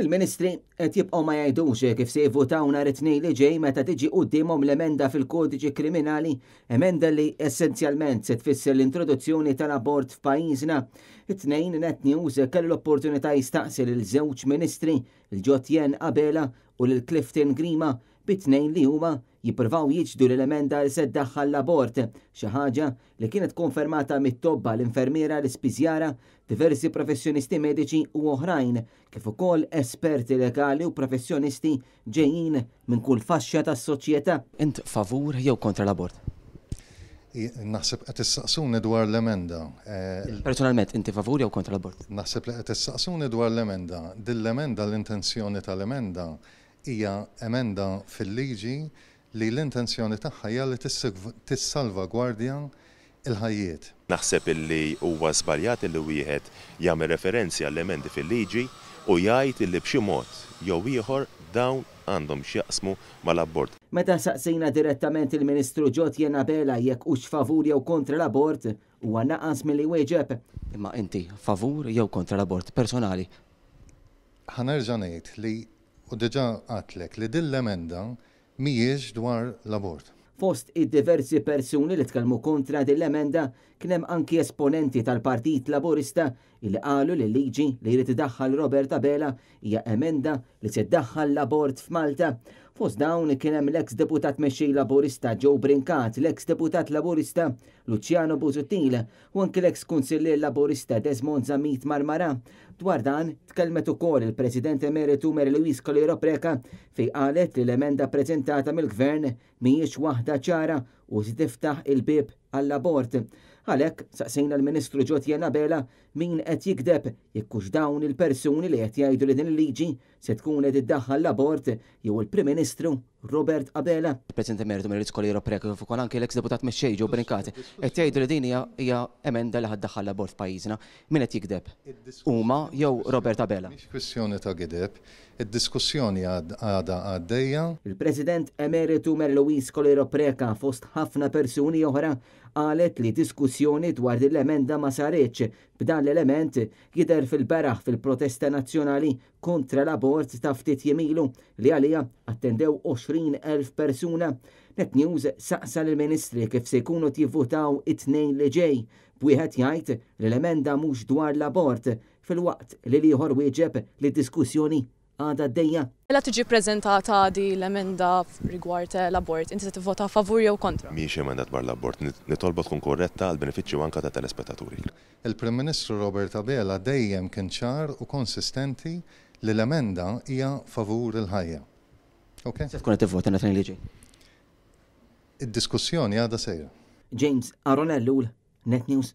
Il-Ministri qed jibqgħu ma jgħidux kif se jivvutaw nhar it-tnejn li ġej meta tiġi qudiemhom l-emenda fil-kodiċi kriminali, emenda li essenzjalment se tfisser l-introduzzjoni tal-abort f'pajjiżna. It-tnejn Net News kellu l-opportunità jistaqsi lil żewġ ministri, il-Ġotjen Qabela u lil Clifton Grima, bit-tnejn li huma jippruvaw jiġdu l-emenda li se ddaħħal l-abort, xi ħaġa li kienet konfermata mit-tobba l-infermiera l-ispiżjara, diversi professjonisti mediċi u oħrajn, kif ukoll esperti legali u professjonisti ġejjin minn kull faxxa tas-soċjetà. Int favur jew kontra l-abort? Naħseb qed issaqsuni dwar l-emenda. Personalment inti favur jew kontra l-abort? Naħseb li qed issaqsuni dwar l-emenda. Din l-emenda l-intenzjoni tal-emenda hija emenda fil-liġi li l-intenzjoni tagħha hija li tissalvagwardja il-ħajjiet. Naħseb illi huwa żbaljat li wieħed jagħmel referenzi għall-emendi fil-liġi u jgħid illi b'xi mod jew ieħor dawn għandhom x'jaqsmu mal-abort. Meta saqsejna direttament il-Ministru Ġotjen Qabela jekk hux favur jew kontra l-abort, huwa naqas milli wieġeb. Imma inti favur jew kontra l-abort personali? Ħanerġa' ngħid li u diġà għatlek li din l-emenda mhijiex dwar l-abort. Fost id-diversi persuni li tkellmu kontra din l-emenda kien hemm anki esponenti tal-Partit Laburista li qalu li l-liġi li jrid idaħħal Robert Qabela hija emenda li se tdaħħal l-abort f'Malta. Fost dawn kien hemm l-eks deputat mexxej Laburista Joe Brincat, l-eks deputat Laburista Luciano Busuttil u anke l-eks kunsillier Laburista Desmond Zammit Marmara. Dwar dan tkellmet ukoll il-President Emeritu Mary Louise Collier Oprekka fejn qalet li l-emenda preżentata mill-Gvern mhijiex waħda ċara u se tiftaħ il-bib għall-abort. Għalhekk saqsejna l-Ministru Ġotjen Qabela min qed jikdeb jekk hux dawn il-persuni li qed jgħidu li din il-liġi se tkun qed iddaħħal l-abort jew il-Prim Ministru Robert Qabela. Il-President Emeritu Mary Louise Collier Oprekka kif ukoll anke l-eks deputat mexxej Joe Brincat qed jgħidu li din hija emenda li ħaddaħħal l-abort f'pajjiżna. Min qed jikdeb? Huma jew Robert Qabela? Mhix kwestjoni ta' gideb, id-diskussjoni għadha għaddejja. Il-President Emeritu Mary Louise Collier Oprekka fost ħafna persuni oħra qalet li diskussjoni dwar din l-emenda ma saretx b'dan l-element jidher fil-beraħ fil-protesta nazzjonali kontra l-abort ta' ftit jemilu li għalija attendew 20,000 persuna. Net News saqsa lill-Ministri kif se jkunu jivvutaw it-tnejn li ġej b'wieħed jgħid li l-emenda mhux dwar l-abort fil-waqt li ieħor wieġeb li d-diskussjoni għadha għaddejja. Mela tiġi ppreżentata di l-emenda rigward l-abort, inti se tivvota favur jew kontra? Mhix emenda dwar l-abort, nitolbu tkun korretta għal benefiċċju anke ta' telespettaturi. Il-Prim Ministru Robert Qabela dejjem kien ċar u konsistenti li l-emenda hija favur il-ħajja. Okay? Se tkun qed tivvota nhar it-tnejn li ġej? Id-diskussjoni għadha sejra. James Aronellu, Net News.